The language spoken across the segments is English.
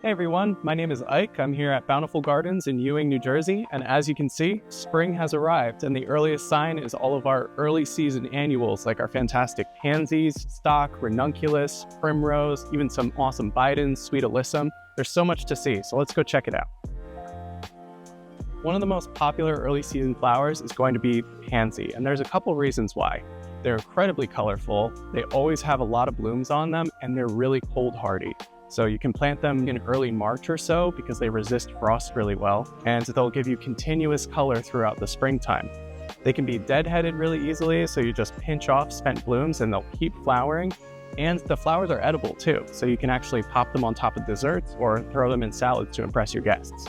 Hey everyone, my name is Ike. I'm here at Bountiful Gardens in Ewing, New Jersey, and as you can see, spring has arrived, and the earliest sign is all of our early season annuals like our fantastic Pansies, Stock, Ranunculus, Primrose, even some awesome Bidens, sweet Alyssum. There's so much to see, so let's go check it out. One of the most popular early season flowers is going to be Pansy, and there's a couple reasons why. They're incredibly colorful, they always have a lot of blooms on them, and they're really cold hardy. So you can plant them in early March or so because they resist frost really well, and they'll give you continuous color throughout the springtime. They can be deadheaded really easily, so you just pinch off spent blooms and they'll keep flowering. And the flowers are edible too, so you can actually pop them on top of desserts or throw them in salads to impress your guests.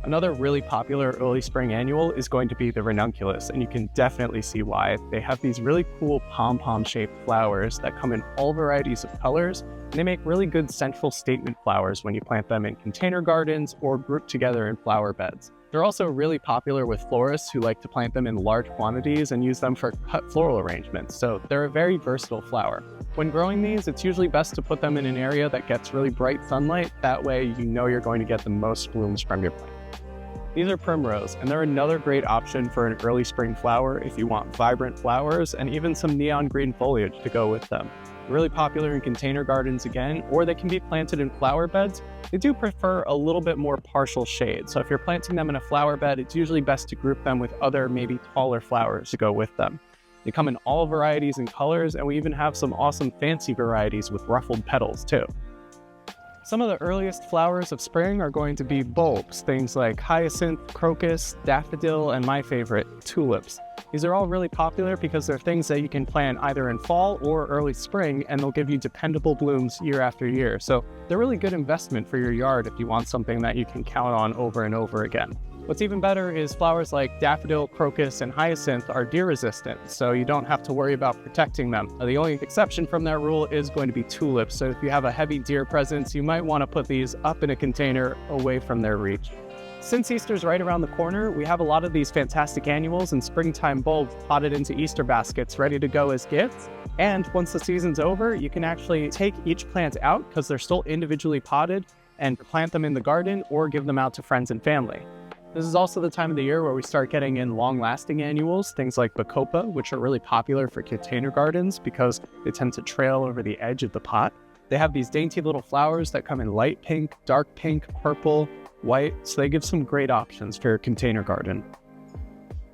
Another really popular early spring annual is going to be the Ranunculus, and you can definitely see why. They have these really cool pom-pom shaped flowers that come in all varieties of colors, and they make really good central statement flowers when you plant them in container gardens or grouped together in flower beds. They're also really popular with florists who like to plant them in large quantities and use them for cut floral arrangements, so they're a very versatile flower. When growing these, it's usually best to put them in an area that gets really bright sunlight. That way you know you're going to get the most blooms from your plant. These are Primrose, and they're another great option for an early spring flower if you want vibrant flowers and even some neon green foliage to go with them. They're really popular in container gardens again, or they can be planted in flower beds. They do prefer a little bit more partial shade, so if you're planting them in a flower bed, it's usually best to group them with other, maybe taller flowers to go with them. They come in all varieties and colors, and we even have some awesome fancy varieties with ruffled petals too. Some of the earliest flowers of spring are going to be bulbs, things like hyacinth, crocus, daffodil, and my favorite, tulips. These are all really popular because they're things that you can plant either in fall or early spring, and they'll give you dependable blooms year after year. So they're really good investment for your yard if you want something that you can count on over and over again. What's even better is flowers like daffodil, crocus, and hyacinth are deer resistant, so you don't have to worry about protecting them. The only exception from that rule is going to be tulips, so if you have a heavy deer presence, you might want to put these up in a container away from their reach. Since Easter's right around the corner, we have a lot of these fantastic annuals and springtime bulbs potted into Easter baskets ready to go as gifts. And once the season's over, you can actually take each plant out because they're still individually potted and plant them in the garden or give them out to friends and family. This is also the time of the year where we start getting in long-lasting annuals, things like Bacopa, which are really popular for container gardens because they tend to trail over the edge of the pot. They have these dainty little flowers that come in light pink, dark pink, purple, white, so they give some great options for your container garden.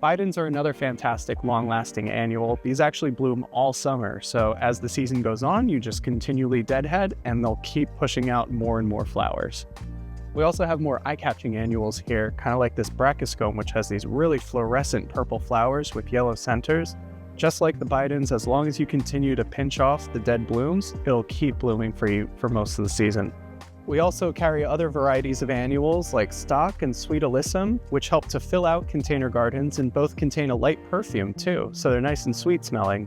Bidens are another fantastic long-lasting annual. These actually bloom all summer, so as the season goes on, you just continually deadhead and they'll keep pushing out more and more flowers. We also have more eye-catching annuals here, kind of like this Brachyscome, which has these really fluorescent purple flowers with yellow centers. Just like the Bidens, as long as you continue to pinch off the dead blooms, it'll keep blooming for you for most of the season. We also carry other varieties of annuals like Stock and Sweet Alyssum, which help to fill out container gardens and both contain a light perfume too, so they're nice and sweet smelling.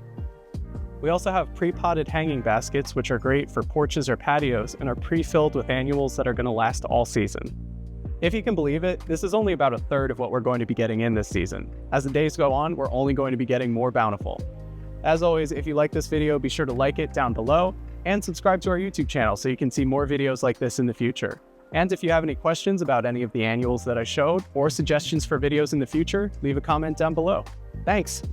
We also have pre-potted hanging baskets, which are great for porches or patios and are pre-filled with annuals that are going to last all season. If you can believe it, this is only about a third of what we're going to be getting in this season. As the days go on, we're only going to be getting more bountiful. As always, if you like this video, be sure to like it down below and subscribe to our YouTube channel so you can see more videos like this in the future. And if you have any questions about any of the annuals that I showed or suggestions for videos in the future, leave a comment down below. Thanks!